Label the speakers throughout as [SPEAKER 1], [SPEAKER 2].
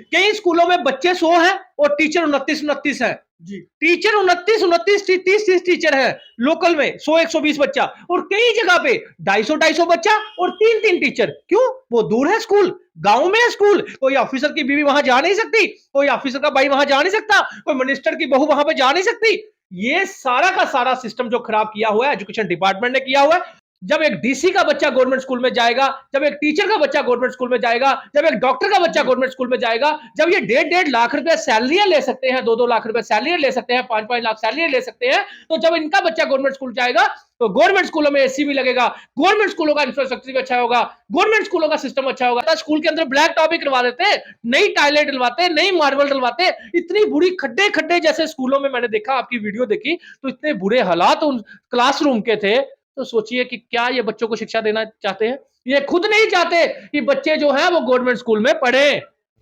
[SPEAKER 1] कई स्कूलों में बच्चे 100 हैं और टीचर 29 है
[SPEAKER 2] जी।
[SPEAKER 1] टीचर 29 30 टीचर है लोकल में 100 120 बच्चा और कई जगह पे 250 बच्चा और 3 टीचर। क्यों? वो दूर है स्कूल, गांव में है स्कूल, कोई ऑफिसर की बीवी वहां जा नहीं सकती, कोई ऑफिसर का भाई वहां जा नहीं सकता, कोई मिनिस्टर की बहू वहां पे जा नहीं सकती। ये सारा का सारा सिस्टम जो खराब किया हुआ है एजुकेशन डिपार्टमेंट ने किया हुआ है। जब एक डीसी का बच्चा गवर्नमेंट स्कूल में जाएगा, जब एक टीचर का बच्चा गवर्नमेंट स्कूल में जाएगा, जब एक डॉक्टर का बच्चा
[SPEAKER 2] जी।
[SPEAKER 1] गवर्नमेंट स्कूल में जाएगा, जब ये 1.5 लाख रुपए सैलरियां ले सकते हैं, 2-2 लाख रुपए सैलरी ले सकते हैं, 5-5 लाख सैलरी ले सकते हैं, तो जब इनका बच्चा गवर्नमेंट स्कूल जाएगा तो गवर्नमेंट स्कूलों में एसी भी लगेगा, गवर्नमेंट स्कूलों का इंफ्रास्ट्रक्चर भी अच्छा होगा, गवर्नमेंट स्कूलों का सिस्टम अच्छा होगा। स्कूल के अंदर ब्लैक टॉप भी करवा देते, नई टाइलें डलवाते, नई मार्बल डलवाते। इतनी बुरी खड्डे खड्डे जैसे स्कूलों में मैंने देखा, आपकी वीडियो देखी तो इतने बुरे हालात उन क्लासरूम के थे। तो सोचिए कि क्या ये बच्चों को शिक्षा देना चाहते हैं? ये खुद नहीं चाहते कि बच्चे जो हैं वो गवर्नमेंट स्कूल में पढ़े।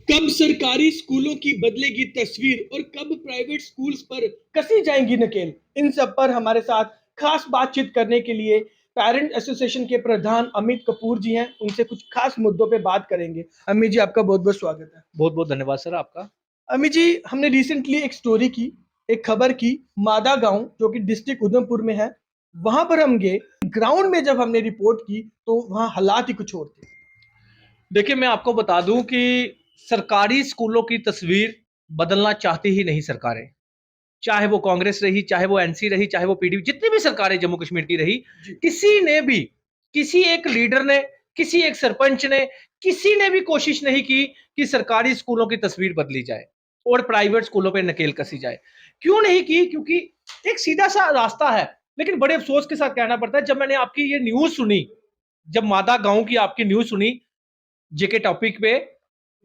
[SPEAKER 2] कब सरकारी स्कूलों की बदलेगी तस्वीर और कब प्राइवेट स्कूल्स पर कसी जाएंगी नकेल, इन सब पर हमारे साथ खास बातचीत करने के लिए पेरेंट एसोसिएशन के प्रधान अमित कपूर जी हैं। उनसे कुछ खास मुद्दों पे बात करेंगे। अमित जी, आपका बहुत बहुत स्वागत है।
[SPEAKER 1] बहुत बहुत धन्यवाद सर आपका।
[SPEAKER 2] अमित जी, हमने रिसेंटली एक स्टोरी की, एक खबर की, मादा गांव जो कि डिस्ट्रिक्ट उधमपुर में है, वहां पर हम गए। ग्राउंड में जब हमने रिपोर्ट की तो वहां हालात ही कुछ और थे।
[SPEAKER 1] देखिए, मैं आपको बता दूं कि सरकारी स्कूलों की तस्वीर बदलना चाहती ही नहीं सरकारें। चाहे वो कांग्रेस रही, चाहे वो एनसी रही, चाहे वो पीडीपी, जितनी भी सरकारें जम्मू कश्मीर की रही,
[SPEAKER 2] जी।
[SPEAKER 1] किसी ने भी, किसी एक लीडर ने, किसी एक सरपंच ने, किसी ने भी कोशिश नहीं की कि सरकारी स्कूलों की तस्वीर बदली जाए और प्राइवेट स्कूलों पे नकेल कसी जाए। क्यों नहीं की? क्योंकि एक सीधा सा रास्ता है। लेकिन बड़े अफसोस के साथ कहना पड़ता है, जब मैंने आपकी ये न्यूज सुनी, जब मादा गांव की आपकी न्यूज सुनी जेके टॉपिक पे,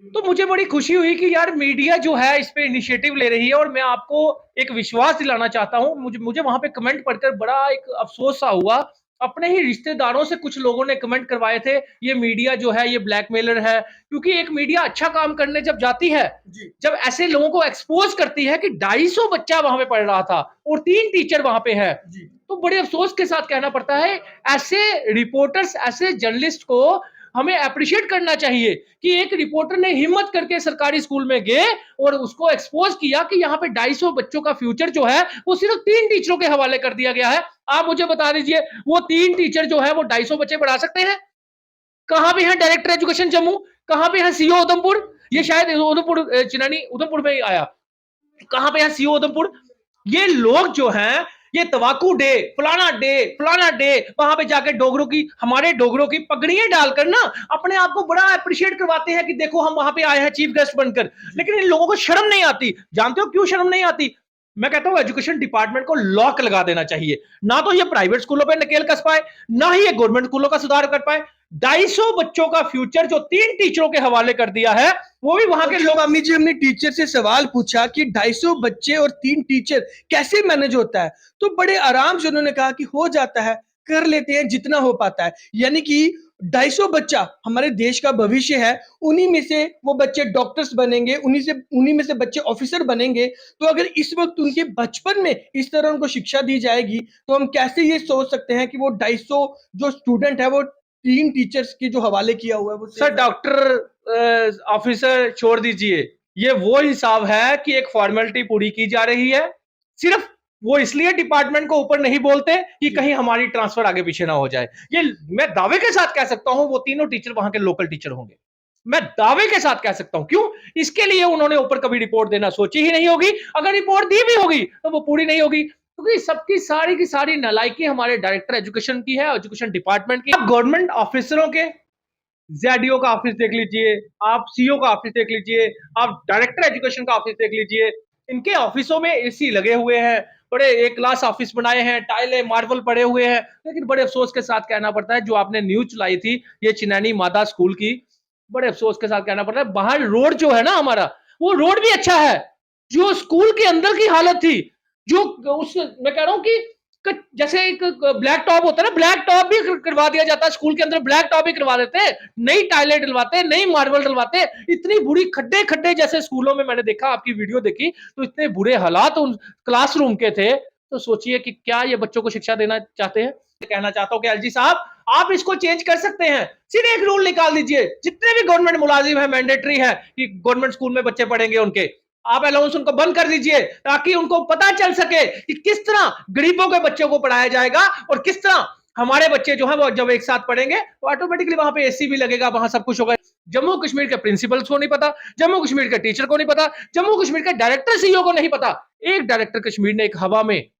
[SPEAKER 1] तो मुझे बड़ी खुशी हुई कि यार मीडिया जो है इस पे इनिशिएटिव ले रही है। और मैं आपको एक विश्वास दिलाना चाहता हूं, मुझे मुझे वहां पे कमेंट पढ़कर बड़ा एक अफसोस सा हुआ। अपने ही रिश्तेदारों से कुछ लोगों ने कमेंट करवाए थे, ये मीडिया जो है ये ब्लैकमेलर है। क्योंकि एक मीडिया अच्छा काम करने जब जाती है,
[SPEAKER 2] जी।
[SPEAKER 1] जब ऐसे लोगों को एक्सपोज करती है कि 250 बच्चा वहां पे पढ़ रहा था और 3 टीचर वहां पे है,
[SPEAKER 2] जी।
[SPEAKER 1] तो बड़े अफसोस के साथ कहना पड़ता है, ऐसे रिपोर्टर्स, ऐसे जर्नलिस्ट को हमें अप्रिशिएट करना चाहिए कि एक रिपोर्टर ने हिम्मत करके सरकारी स्कूल में गए और उसको एक्सपोज किया कि यहाँ पे 250 बच्चों का फ्यूचर जो है वो सिर्फ 3 टीचरों के हवाले कर दिया गया है। आप मुझे बता दीजिए, वो 3 टीचर जो है वो 250 बच्चे पढ़ा सकते हैं? कहां पे है डायरेक्टर एजुकेशन जम्मू? कहां पे है सीओ उधमपुर? ये शायद उधमपुर चिनानी उधमपुर में ही आया। कहां पे है सीओ उधमपुर? ये लोग जो हैं, ये तवाकू डे, फलाना डे, वहां पे जाके डोगरों की, हमारे डोगरों की पगड़ियां डालकर ना अपने आप को बड़ा अप्रिशिएट करवाते हैं कि देखो हम वहां पे आए हैं चीफ गेस्ट बनकर। लेकिन इन लोगों को शर्म नहीं आती। जानते हो क्यों शर्म नहीं आती? मैं कहता हूं एजुकेशन डिपार्टमेंट को लॉक लगा देना चाहिए। ना तो ये प्राइवेट स्कूलों पे नकेल कस पाए, ना ही ये गवर्नमेंट स्कूलों का सुधार कर पाए। 250 बच्चों का फ्यूचर जो 3 टीचरों के हवाले कर दिया है, वो भी वहां के
[SPEAKER 2] जब
[SPEAKER 1] लोग।
[SPEAKER 2] अमित जी, हमने टीचर से सवाल पूछा कि 250 बच्चे और 3 टीचर कैसे मैनेज होता है, तो बड़े आराम से उन्होंने कहा कि हो जाता है, कर लेते हैं जितना हो पाता है। यानी कि 250 बच्चा हमारे देश का भविष्य है। उन्हीं में से वो बच्चे डॉक्टर्स बनेंगे, उन्हीं में से बच्चे ऑफिसर बनेंगे। तो अगर इस वक्त उनके बचपन में इस तरह उनको शिक्षा दी जाएगी, तो हम कैसे ये सोच सकते हैं कि वो 250 जो स्टूडेंट है वो 3 टीचर्स के जो हवाले किया हुआ है वो
[SPEAKER 1] सर डॉक्टर ऑफिसर छोड़ दीजिए, ये वो हिसाब है कि एक फॉर्मेलिटी पूरी की जा रही है। सिर्फ वो इसलिए डिपार्टमेंट को ऊपर नहीं बोलते कि कहीं हमारी ट्रांसफर आगे पीछे ना हो जाए। ये मैं दावे के साथ कह सकता हूं, वो तीनों टीचर वहां के लोकल टीचर होंगे। मैं दावे के साथ कह सकता हूं। क्यों? इसके लिए उन्होंने ऊपर कभी रिपोर्ट देना सोची ही नहीं होगी। अगर रिपोर्ट दी भी होगी तो वो पूरी नहीं होगी, क्योंकि सबकी सारी की सारी नालायकी हमारे डायरेक्टर एजुकेशन की है, एजुकेशन डिपार्टमेंट की। गवर्नमेंट ऑफिसरों के जेडीओ का ऑफिस देख लीजिए, आप सीईओ का ऑफिस देख लीजिए, आप डायरेक्टर एजुकेशन का ऑफिस देख लीजिए। इनके ऑफिसों में एसी लगे हुए हैं, बड़े एक क्लास ऑफिस बनाए हैं, टाइलें मार्बल पड़े हुए हैं। लेकिन बड़े अफसोस के साथ कहना पड़ता है, जो आपने न्यूज चलाई थी ये चिनैनी मादा स्कूल की, बड़े अफसोस के साथ कहना पड़ता है, बाहर रोड जो है ना हमारा, वो रोड भी अच्छा है। जो स्कूल के अंदर की हालत थी, जो उस मैं कह रहा हूं कि जैसे एक ब्लैक टॉप होता है ना, ब्लैक टॉप भी करवा दिया जाता है स्कूल के अंदर, ब्लैक टॉप भी करवा देते हैं, नई टाइलें डलवाते, नई मार्बल डलवाते। इतनी बुरी खड्डे खड्डे जैसे स्कूलों में मैंने देखा, आपकी वीडियो देखी तो इतने बुरे हालात उन क्लासरूम के थे। तो सोचिए कि क्या ये बच्चों को शिक्षा देना चाहते हैं? कहना चाहता हूं कि एलजी साहब, आप इसको चेंज कर सकते हैं। सिर्फ एक रूल निकाल दीजिए, जितने भी गवर्नमेंट मुलाजिम है, मैंडेटरी है कि गवर्नमेंट स्कूल में बच्चे पढ़ेंगे, उनके आप अलाउंस उनको बंद कर दीजिए, ताकि उनको पता चल सके कि किस तरह गरीबों के बच्चों को पढ़ाया जाएगा और किस तरह हमारे बच्चे जो है वो जब एक साथ पढ़ेंगे तो ऑटोमेटिकली वहां पे एसी भी लगेगा, वहां सब कुछ होगा। जम्मू कश्मीर के प्रिंसिपल्स को नहीं पता, जम्मू कश्मीर के टीचर को नहीं पता, जम्मू कश्मीर के डायरेक्टर सीईओ को नहीं पता। एक डायरेक्टर कश्मीर ने एक हवा में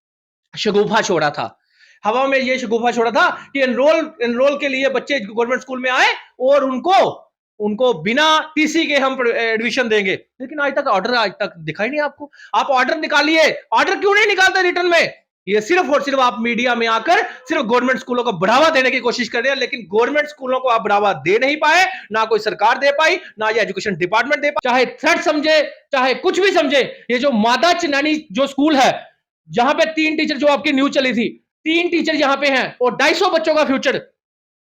[SPEAKER 1] शगुफा छोड़ा था, हवा में ये शगुफा छोड़ा था कि एनरोल के लिए बच्चे गवर्नमेंट स्कूल में आए और उनको उनको बिना टीसी के हम एडमिशन देंगे। लेकिन आज तक दिखाई नहीं आपको। आप ऑर्डर निकालिए, ऑर्डर क्यों नहीं निकालते रिटर्न में? ये सिर्फ और सिर्फ आप मीडिया में आकर सिर्फ गवर्नमेंट स्कूलों को बढ़ावा देने की कोशिश कर रहे हैं, लेकिन गवर्नमेंट स्कूलों को आप बढ़ावा दे नहीं पाए, ना कोई सरकार दे पाई, ना ये एजुकेशन डिपार्टमेंट दे पाए। चाहे थ्रेट समझे, चाहे कुछ भी समझे, ये जो मादा चिन्नानी जो स्कूल है, जहां पे 3 टीचर, जो आपकी न्यूज चली थी, 3 टीचर यहां पे हैं और 250 बच्चों का फ्यूचर,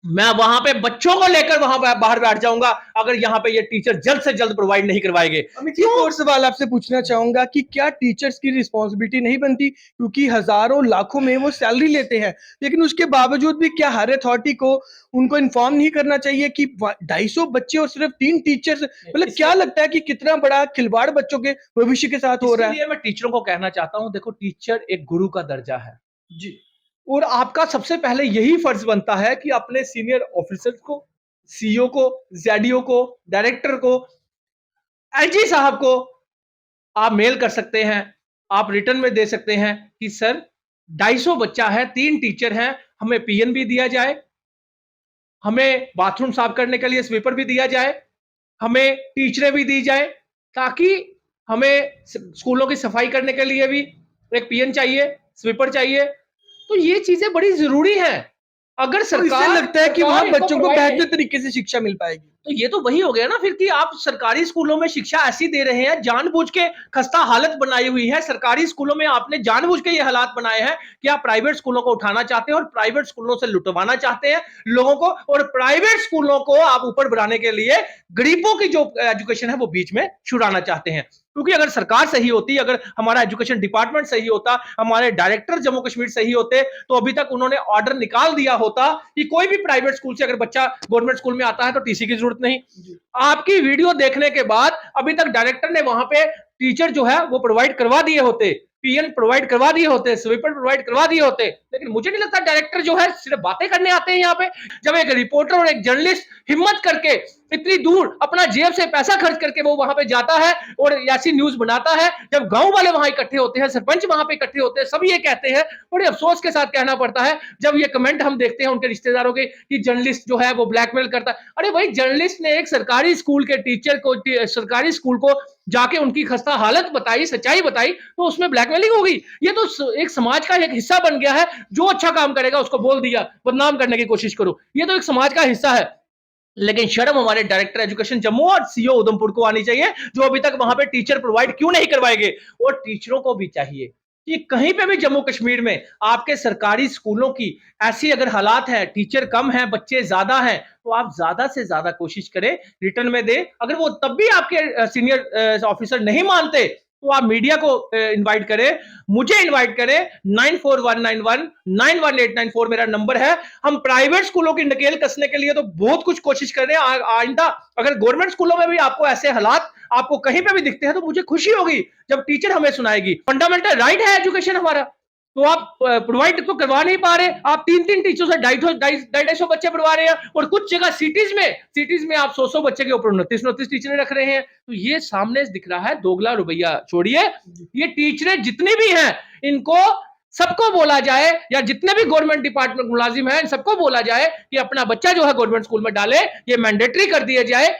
[SPEAKER 1] मैं वहां पे बच्चों को लेकर वहां बाहर बैठ जाऊंगा अगर यहाँ पे ये टीचर जल्द से जल्द प्रोवाइड नहीं करवाएंगे।
[SPEAKER 2] अमित जी, एक और सवाल आपसे पूछना चाहूंगा कि क्या टीचर्स की रिस्पॉन्सिबिलिटी नहीं बनती, क्योंकि हजारों लाखों में वो सैलरी लेते हैं, लेकिन उसके बावजूद भी क्या हर अथॉरिटी को उनको इन्फॉर्म नहीं करना चाहिए कि 250 बच्चे और सिर्फ 3 टीचर्स, मतलब क्या लगता है कि कितना बड़ा खिलवाड़ बच्चों के भविष्य के साथ हो रहा है?
[SPEAKER 1] इसलिए मैं टीचरों को कहना चाहता हूं, देखो टीचर एक गुरु का दर्जा है जी, और आपका सबसे पहले यही फर्ज बनता है कि अपने सीनियर ऑफिसर्स को, सीईओ को, जेडीओ को, डायरेक्टर को, एलजी साहब को आप मेल कर सकते हैं, आप रिटर्न में दे सकते हैं कि सर 250 बच्चा है, 3 टीचर हैं, हमें पीएन भी दिया जाए, हमें बाथरूम साफ करने के लिए स्वीपर भी दिया जाए, हमें टीचरें भी दी जाए, ताकि हमें स्कूलों की सफाई करने के लिए भी एक पीएन चाहिए, स्वीपर चाहिए। तो ये चीजें बड़ी जरूरी हैं। अगर
[SPEAKER 2] तो इससे
[SPEAKER 1] सरकार
[SPEAKER 2] लगता है कि
[SPEAKER 1] सरकार
[SPEAKER 2] वहां
[SPEAKER 1] इनको
[SPEAKER 2] बच्चों को
[SPEAKER 1] provide नहीं-
[SPEAKER 2] बेहतर तरीके से शिक्षा मिल पाएगी।
[SPEAKER 1] तो ये तो वही हो गया ना फिर कि आप सरकारी स्कूलों में शिक्षा ऐसी दे रहे हैं, जानबूझ के खस्ता हालत बनाई हुई है सरकारी स्कूलों में, आपने जानबूझ के ये हालात बनाए हैं कि आप प्राइवेट स्कूलों को उठाना चाहते हैं और प्राइवेट स्कूलों से लुटवाना चाहते हैं लोगों को, और प्राइवेट स्कूलों को आप ऊपर बढ़ाने के लिए गरीबों की जो एजुकेशन है वो बीच में छुड़ाना चाहते हैं। क्योंकि अगर सरकार सही होती, अगर हमारा एजुकेशन डिपार्टमेंट सही होता, हमारे डायरेक्टर जम्मू कश्मीर सही होते, तो अभी तक उन्होंने ऑर्डर निकाल दिया होता कि कोई भी प्राइवेट स्कूल से अगर बच्चा गवर्नमेंट स्कूल में आता है तो टीसी की जरूरत नहीं। आपकी वीडियो देखने के बाद अभी तक डायरेक्टर ने वहां पे टीचर जो है वो प्रोवाइड करवा दिए होते, पीएन प्रोवाइड करवा दिए होते, स्वीपर प्रोवाइड करवा दिए होते, लेकिन मुझे नहीं लगता डायरेक्टर जो है सिर्फ बातें करने आते हैं यहाँ पे। जब एक रिपोर्टर और एक जर्नलिस्ट हिम्मत करके इतनी दूर अपना जेब से पैसा खर्च करके वो वहां पे जाता है और ऐसी न्यूज बनाता है, जब गांव वाले वहां इकट्ठे होते हैं, सरपंच वहां पे इकट्ठे होते हैं, सब ये कहते हैं, बड़े अफसोस के साथ कहना पड़ता है जब ये कमेंट हम देखते हैं उनके रिश्तेदारों के कि जर्नलिस्ट जो है वो ब्लैकमेल करता है। अरे भाई, जर्नलिस्ट ने एक सरकारी स्कूल के टीचर को, सरकारी स्कूल को जाके उनकी खस्ता हालत बताई, सच्चाई बताई, तो उसमें ब्लैकमेलिंग होगी? ये तो एक समाज का एक हिस्सा बन गया है। जो अच्छा काम करेगा उसको बोल दिया, बदनाम करने की कोशिश करो, ये तो एक समाज का हिस्सा है। लेकिन शर्म हमारे डायरेक्टर एजुकेशन जम्मू और सीईओ उधमपुर को आनी चाहिए, जो अभी तक वहां पे टीचर प्रोवाइड क्यों नहीं करवाएंगे। और टीचरों को भी चाहिए कि कहीं पे भी जम्मू कश्मीर में आपके सरकारी स्कूलों की ऐसी अगर हालात है, टीचर कम है, बच्चे ज्यादा हैं, तो आप ज्यादा से ज्यादा कोशिश करें रिटर्न में दे। अगर वो तब भी आपके सीनियर ऑफिसर नहीं मानते तो आप मीडिया को इनवाइट करें, मुझे इनवाइट करें। 9419191894 मेरा नंबर है। हम प्राइवेट स्कूलों की नकेल कसने के लिए तो बहुत कुछ कोशिश कर रहे हैं। आइंदा अगर गवर्नमेंट स्कूलों में भी आपको ऐसे हालात आपको कहीं पे भी दिखते हैं तो मुझे खुशी होगी जब टीचर हमें सुनाएगी। फंडामेंटल राइट है एजुकेशन हमारा, तो आप प्रोवाइड तो करवा नहीं पा रहे। आप 3-3 टीचरों से 250 बच्चे पढ़वा रहे हैं, और कुछ जगह सिटीज में आप 100 बच्चे के ऊपर 29 टीचरें रख रहे हैं। तो ये सामने दिख रहा है दोगला रवैया। छोड़िए, ये टीचरें जितनी भी हैं इनको सबको बोला जाए, या जितने भी गवर्नमेंट डिपार्टमेंट मुलाजिम हैं इन सबको बोला जाए कि अपना बच्चा जो है गवर्नमेंट स्कूल में डाले, ये मैंडेटरी कर दिया जाए।